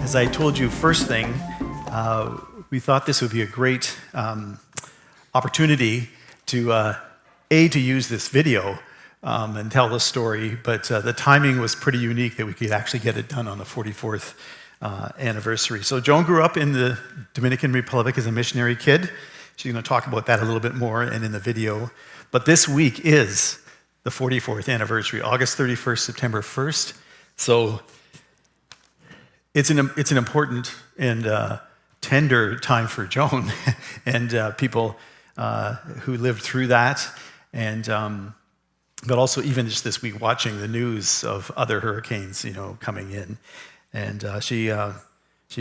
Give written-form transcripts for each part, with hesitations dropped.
As I told you first thing, we thought this would be a great opportunity to use this video and tell the story, but the timing was pretty unique that we could actually get it done on the 44th anniversary. So Joan grew up in the Dominican Republic as a missionary kid. She's going to talk about that a little bit more and in the video. But this week is the 44th anniversary, August 31st, September 1st. So it's an important and tender time for Joan and people who lived through that. And but also even just this week watching the news of other hurricanes, coming in. And she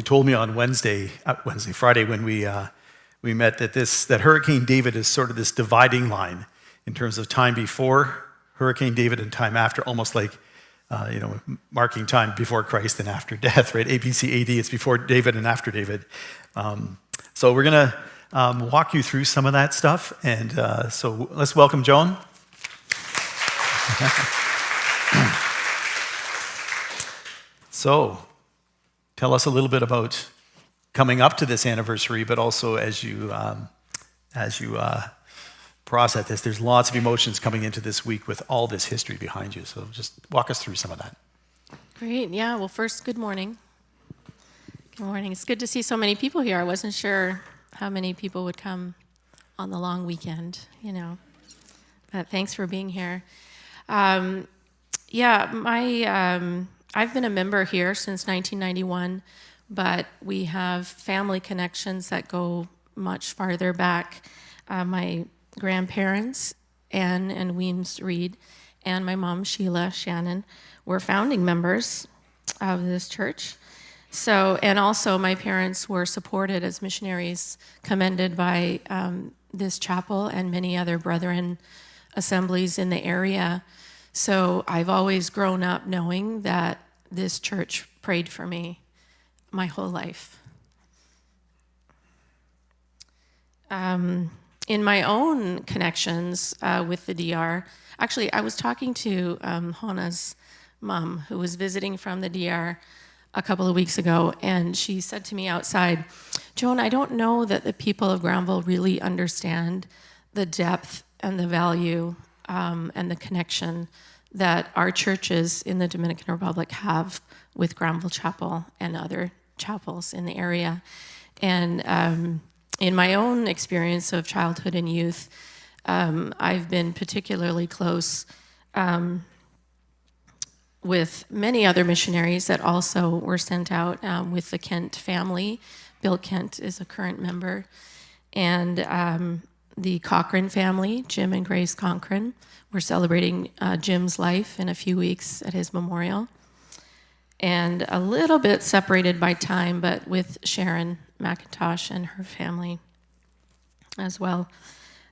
told me on Friday when we met that Hurricane David is sort of this dividing line in terms of time before Hurricane David and time after, almost like marking time before Christ and after death, right? ABCAD, it's before David and after David. So we're going to walk you through some of that stuff. And so let's welcome Joan. So tell us a little bit about coming up to this anniversary, but also as you process this, there's lots of emotions coming into this week with all this history behind you. So just walk us through some of that. Great. Yeah. Well, first, good morning. Good morning. It's good to see so many people here. I wasn't sure how many people would come on the long weekend, But thanks for being here. I've been a member here since 1991, but we have family connections that go much farther back. My grandparents, Anne and Weems Reed, and my mom, Sheila Shannon, were founding members of this church. So, and also my parents were supported as missionaries, commended by this chapel and many other brethren assemblies in the area. So I've always grown up knowing that this church prayed for me my whole life. In my own connections with the DR, actually, I was talking to Hona's mom, who was visiting from the DR a couple of weeks ago, and she said to me outside, "Joan, I don't know that the people of Granville really understand the depth and the value and the connection that our churches in the Dominican Republic have with Granville Chapel and other chapels in the area." And in my own experience of childhood and youth, I've been particularly close with many other missionaries that also were sent out with the Kent family. Bill Kent is a current member. And the Cochran family, Jim and Grace Cochran. We're celebrating Jim's life in a few weeks at his memorial. And a little bit separated by time, but with Sharon McIntosh and her family as well.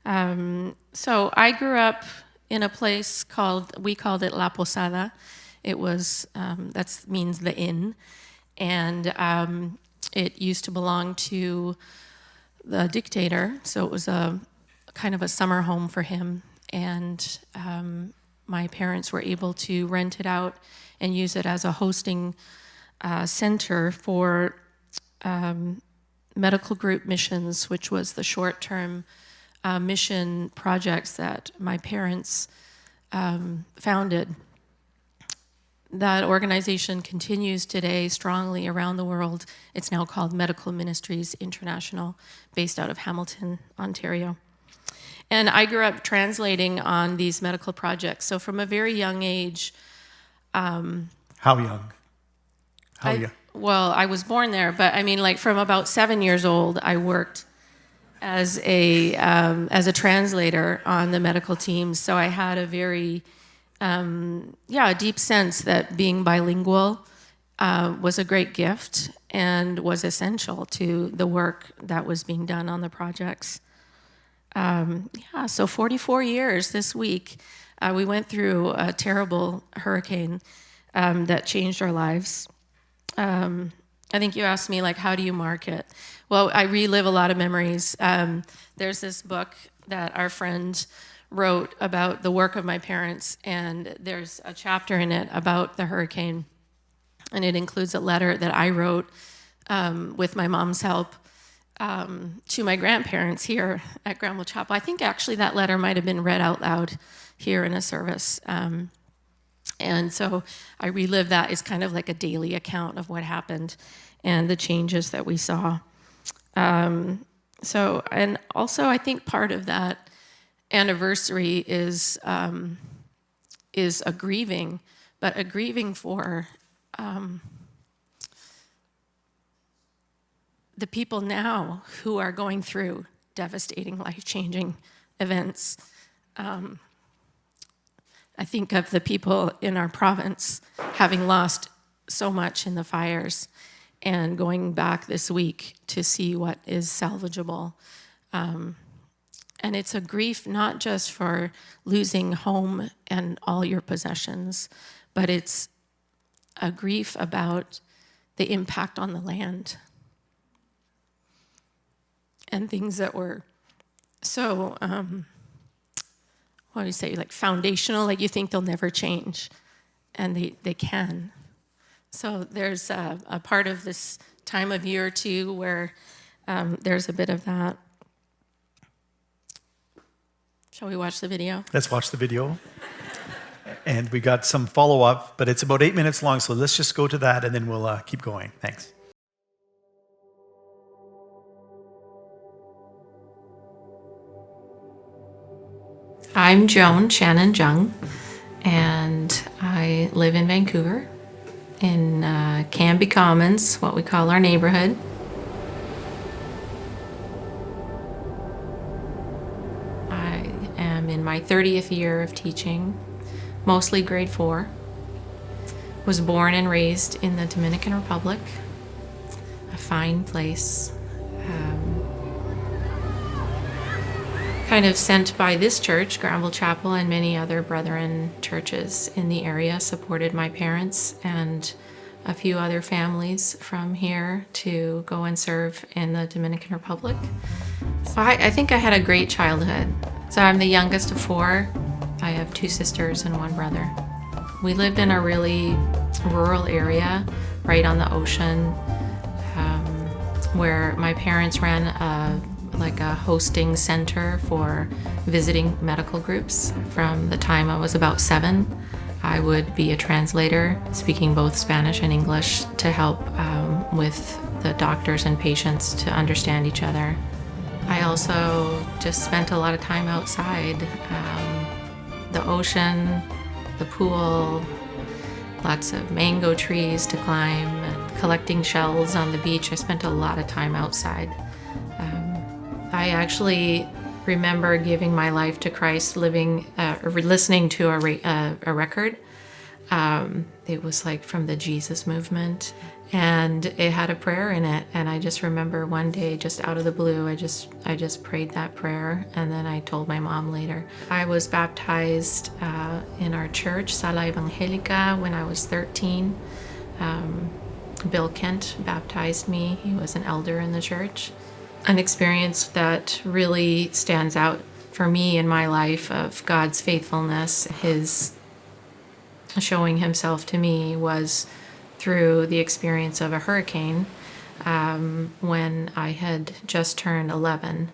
So I grew up in a place we called it La Posada. It was, that means the inn. And it used to belong to the dictator, so it was a kind of a summer home for him. And my parents were able to rent it out and use it as a hosting center for medical group missions, which was the short-term mission projects that my parents founded. That organization continues today strongly around the world. It's now called Medical Ministries International, based out of Hamilton, Ontario. And I grew up translating on these medical projects. So from a very young age... How young? Well, I was born there, but I mean, like from about 7 years old, I worked as a translator on the medical teams. So I had a very, a deep sense that being bilingual was a great gift and was essential to the work that was being done on the projects. So 44 years this week. We went through a terrible hurricane that changed our lives. I think you asked me, how do you mark it? Well, I relive a lot of memories. There's this book that our friend wrote about the work of my parents, and there's a chapter in it about the hurricane. And it includes a letter that I wrote with my mom's help to my grandparents here at Granville Chapel. I think actually that letter might have been read out loud here in a service. And so I relive that as kind of like a daily account of what happened and the changes that we saw. And also I think part of that anniversary is a grieving, but a grieving for the people now who are going through devastating, life-changing events. I think of the people in our province having lost so much in the fires and going back this week to see what is salvageable. And it's a grief not just for losing home and all your possessions, but it's a grief about the impact on the land and things that were so, what do you say, like foundational, like you think they'll never change, and they can. So there's a part of this time of year too where there's a bit of that. Shall we watch the video? Let's watch the video. And we got some follow-up, but it's about 8 minutes long, so let's just go to that and then we'll keep going. Thanks. I'm Joan Shannon Jung, and I live in Vancouver, in Canby Commons, what we call our neighborhood. I am in my 30th year of teaching, mostly grade 4. Was born and raised in the Dominican Republic, a fine place. Kind of sent by this church, Granville Chapel, and many other brethren churches in the area, supported my parents and a few other families from here to go and serve in the Dominican Republic. So I think I had a great childhood. So I'm the youngest of 4. I have 2 sisters and 1 brother. We lived in a really rural area right on the ocean where my parents ran a hosting center for visiting medical groups. From the time I was about 7, I would be a translator, speaking both Spanish and English to help with the doctors and patients to understand each other. I also just spent a lot of time outside, the ocean, the pool, lots of mango trees to climb, collecting shells on the beach. I spent a lot of time outside. I actually remember giving my life to Christ, listening to a record. It was like from the Jesus movement, and it had a prayer in it. And I just remember one day, just out of the blue, I just prayed that prayer, and then I told my mom later. I was baptized in our church, Sala Evangelica, when I was 13. Bill Kent baptized me. He was an elder in the church. An experience that really stands out for me in my life of God's faithfulness, His showing Himself to me, was through the experience of a hurricane when I had just turned 11.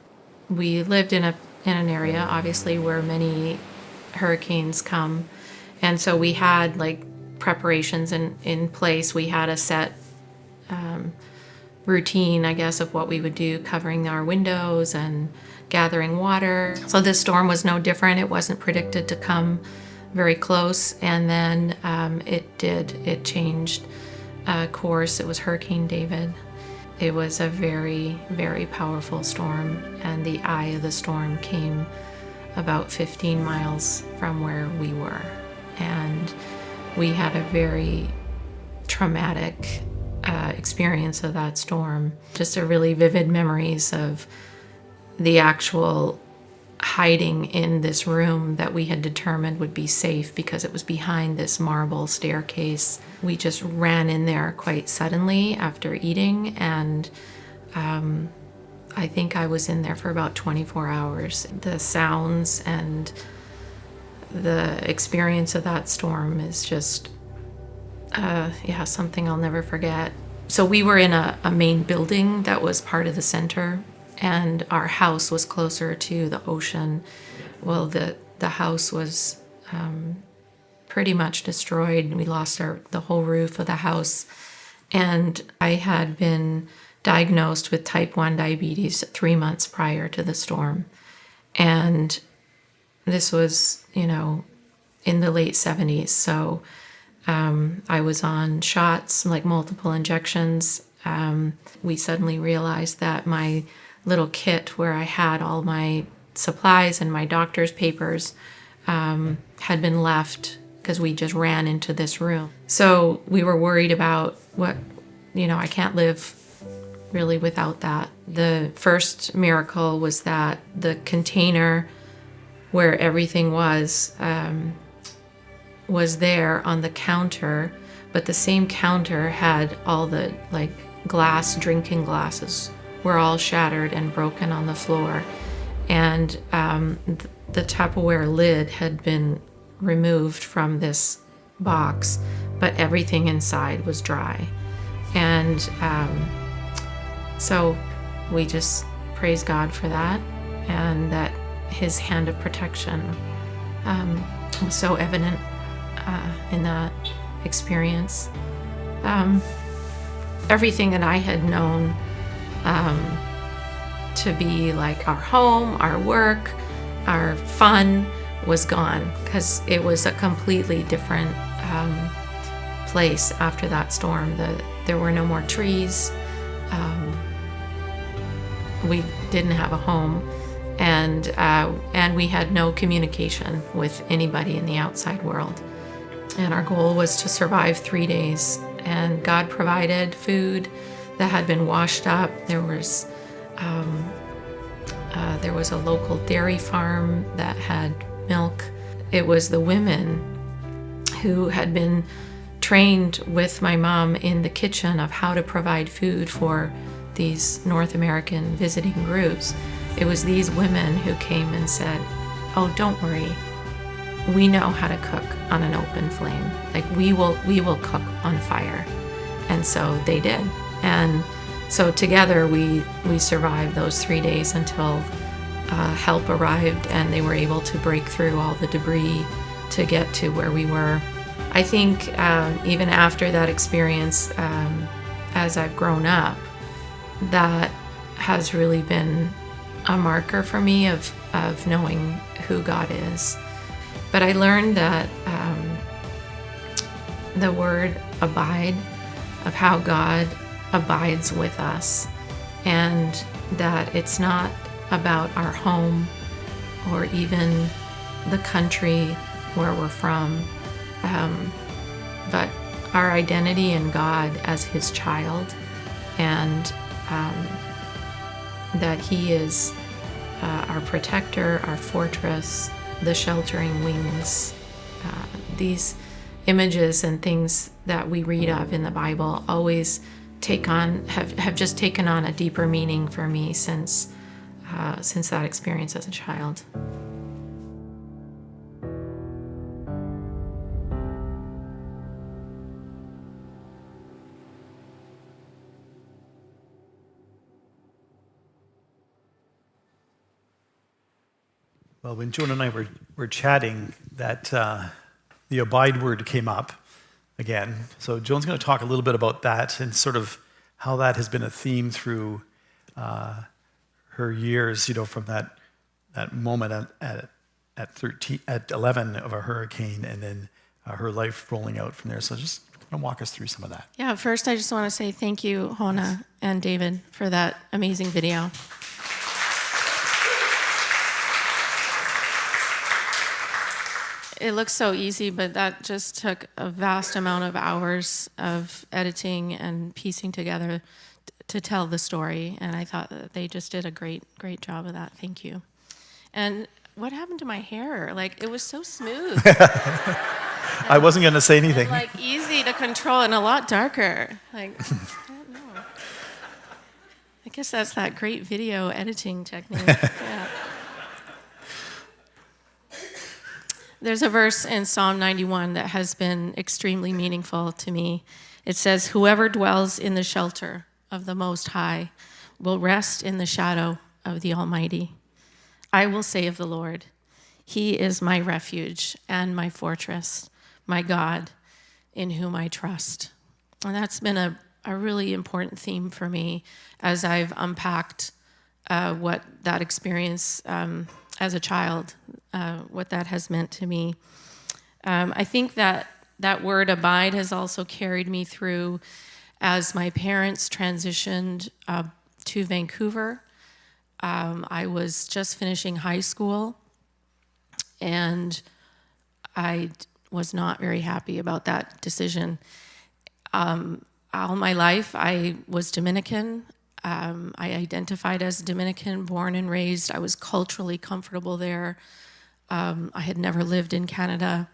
We lived in an area, obviously, where many hurricanes come, and so we had preparations in place. We had a set routine, I guess, of what we would do, covering our windows and gathering water. So this storm was no different. It wasn't predicted to come very close, and then it did. It changed course. It was Hurricane David. It was a very, very powerful storm, and the eye of the storm came about 15 miles from where we were. And we had a very traumatic experience of that storm. Just a really vivid memories of the actual hiding in this room that we had determined would be safe because it was behind this marble staircase. We just ran in there quite suddenly after eating, and I think I was in there for about 24 hours. The sounds and the experience of that storm is just Yeah, something I'll never forget. So we were in a main building that was part of the center, and our house was closer to the ocean. Well, the house was pretty much destroyed. We lost the whole roof of the house, and I had been diagnosed with type 1 diabetes 3 months prior to the storm. And this was, in the late 70s. So I was on shots, like multiple injections. We suddenly realized that my little kit where I had all my supplies and my doctor's papers had been left because we just ran into this room. So we were worried about I can't live really without that. The first miracle was that the container where everything was there on the counter, but the same counter had all the drinking glasses were all shattered and broken on the floor. And the Tupperware lid had been removed from this box, but everything inside was dry. And so we just praise God for that, and that his hand of protection was so evident in that experience. Everything that I had known to be like our home, our work, our fun was gone, because it was a completely different place after that storm. There were no more trees. We didn't have a home, and we had no communication with anybody in the outside world. And our goal was to survive 3 days. And God provided food that had been washed up. There was a local dairy farm that had milk. It was the women who had been trained with my mom in the kitchen of how to provide food for these North American visiting groups. It was these women who came and said, "Oh, don't worry. We know how to cook on an open flame. Like we will cook on fire." And so they did. And so together we survived those 3 days until help arrived, and they were able to break through all the debris to get to where we were. I think even after that experience, as I've grown up, that has really been a marker for me of knowing who God is. But I learned that the word abide, of how God abides with us, and that it's not about our home or even the country where we're from, but our identity in God as his child, and that he is our protector, our fortress, the sheltering wings. These images and things that we read of in the Bible always have just taken on a deeper meaning for me since that experience as a child. Well, when Joan and I were chatting, that the abide word came up again. So Joan's going to talk a little bit about that and sort of how that has been a theme through her years, from that moment at 11 of a hurricane, and then her life rolling out from there. So just going to walk us through some of that. Yeah, first I just want to say thank you, Hona and David, for that amazing video. It looks so easy, but that just took a vast amount of hours of editing and piecing together to tell the story. And I thought that they just did a great job of that. Thank you. And what happened to my hair? Like, it was so smooth. I wasn't going to say anything. And, easy to control and a lot darker. I don't know. I guess that's that great video editing technique. Yeah. There's a verse in Psalm 91 that has been extremely meaningful to me. It says, "Whoever dwells in the shelter of the Most High will rest in the shadow of the Almighty. I will say of the Lord, He is my refuge and my fortress, my God, in whom I trust." And that's been a really important theme for me as I've unpacked what that experience as a child, what that has meant to me. I think that word abide has also carried me through as my parents transitioned to Vancouver. I was just finishing high school, and I was not very happy about that decision. All my life, I was Dominican. I identified as Dominican, born and raised. I was culturally comfortable there. I had never lived in Canada.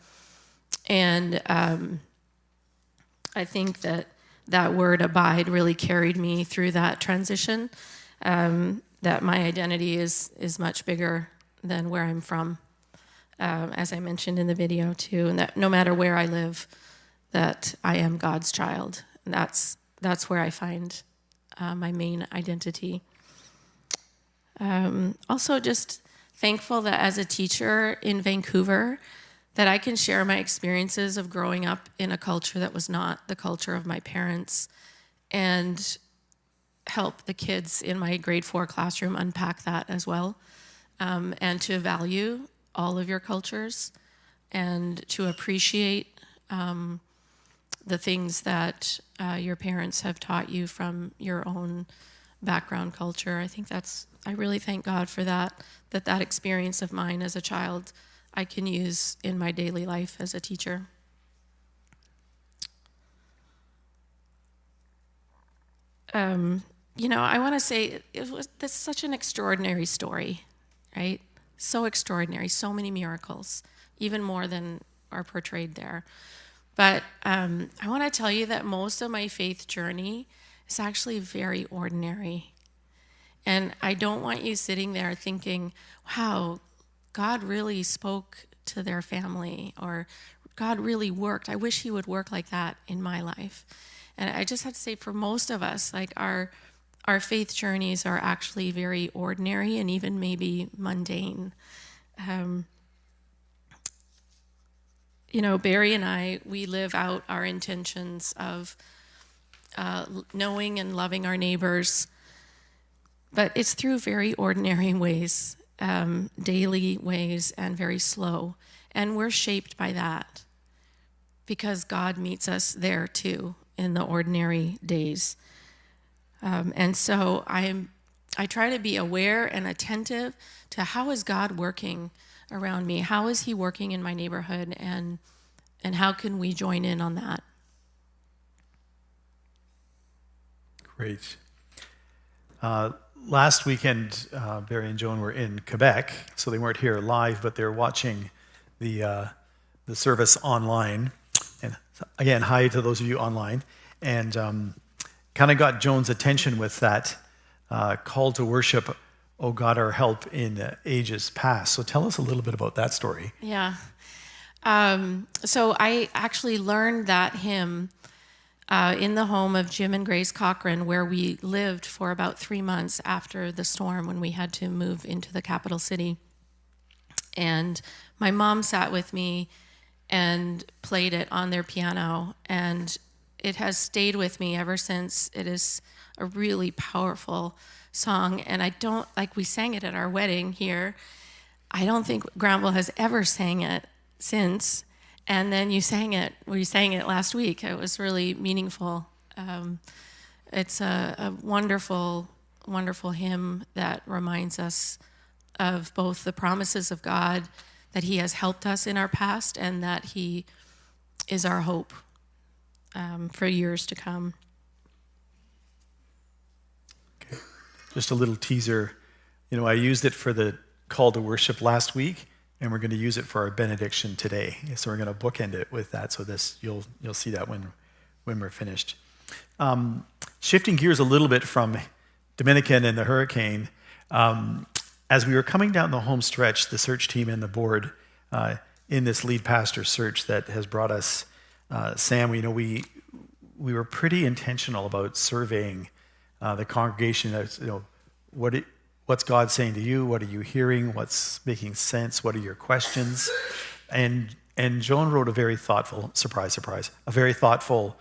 And I think that word abide really carried me through that transition, that my identity is much bigger than where I'm from, as I mentioned in the video too, and that no matter where I live, that I am God's child. And that's where I find my main identity. Also just thankful that as a teacher in Vancouver, that I can share my experiences of growing up in a culture that was not the culture of my parents, and help the kids in my grade 4 classroom unpack that as well, and to value all of your cultures and to appreciate the things that your parents have taught you from your own background culture. I really thank God for that experience of mine as a child I can use in my daily life as a teacher. I want to say that's such an extraordinary story, right? So extraordinary, so many miracles, even more than are portrayed there. But I want to tell you that most of my faith journey is actually very ordinary. And I don't want you sitting there thinking, wow, God really spoke to their family, or God really worked. I wish He would work like that in my life. And I just have to say, for most of us, like our faith journeys are actually very ordinary and even maybe mundane. Barry and I, we live out our intentions of knowing and loving our neighbors, but it's through very ordinary ways, daily ways, and very slow. And we're shaped by that because God meets us there too in the ordinary days. And so I try to be aware and attentive to how is God working around me? How is He working in my neighborhood? And how can we join in on that? Great. Last weekend, Barry and Joan were in Quebec, so they weren't here live, but they're watching the service online. And again, hi to those of you online. And kind of got Joan's attention with that call to worship, "O God, our help in ages past." So tell us a little bit about that story. Yeah. So I actually learned that hymn in the home of Jim and Grace Cochran, where we lived for about 3 months after the storm when we had to move into the capital city. And my mom sat with me and played it on their piano, and it has stayed with me ever since. It is a really powerful song, and we sang it at our wedding here. I don't think Granville has ever sang it since. And then we sang it last week. It was really meaningful. It's a wonderful, wonderful hymn that reminds us of both the promises of God, that He has helped us in our past, and that He is our hope for years to come. Okay. Just a little teaser. I used it for the call to worship last week, and we're going to use it for our benediction today. So we're going to bookend it with that. So you'll see that when we're finished. Shifting gears a little bit from Dominican and the hurricane, as we were coming down the home stretch, the search team and the board in this lead pastor search that has brought us, Sam, we were pretty intentional about surveying the congregation. What's God saying to you? What are you hearing? What's making sense? What are your questions? And Joan wrote a very thoughtful, surprise, a very thoughtful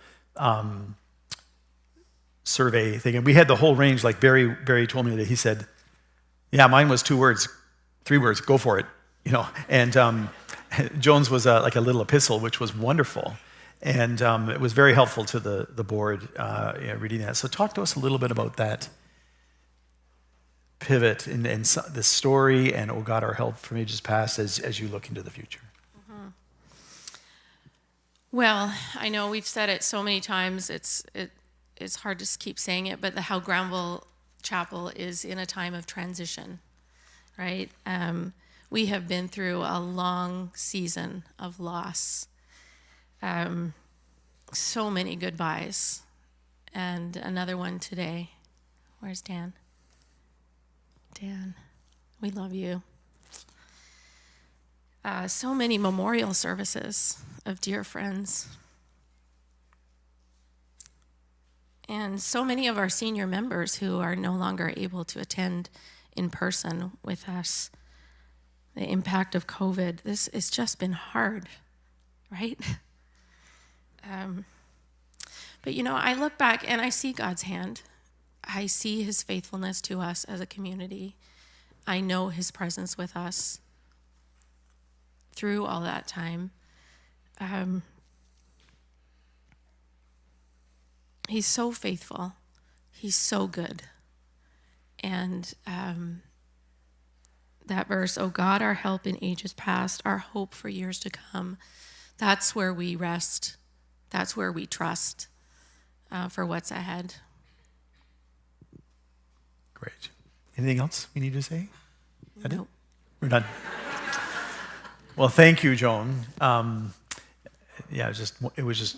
survey thing. And we had the whole range, like Barry told me that he said, yeah, mine was 2 words, 3 words, go for it, And Joan's was like a little epistle, which was wonderful. And it was very helpful to the board reading that. So talk to us a little bit about that pivot in the story and, oh God, our help from ages past as you look into the future. Mm-hmm. Well, I know we've said it so many times, it's hard to keep saying it, but the How Granville Chapel is in a time of transition, right? We have been through a long season of loss. So many goodbyes, and another one today. Where's Dan? Dan, we love you. So many memorial services of dear friends. And so many of our senior members who are no longer able to attend in person with us. The impact of COVID, this has just been hard, right? But I look back and I see God's hand. I see his faithfulness to us as a community. I know his presence with us through all that time. He's so faithful. He's so good. And that verse, oh God, our help in ages past, our hope for years to come, that's where we rest. That's where we trust for what's ahead. Great. Anything else we need to say? Nope. We're done. Well, thank you, Joan. It was just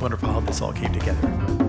wonderful how this all came together.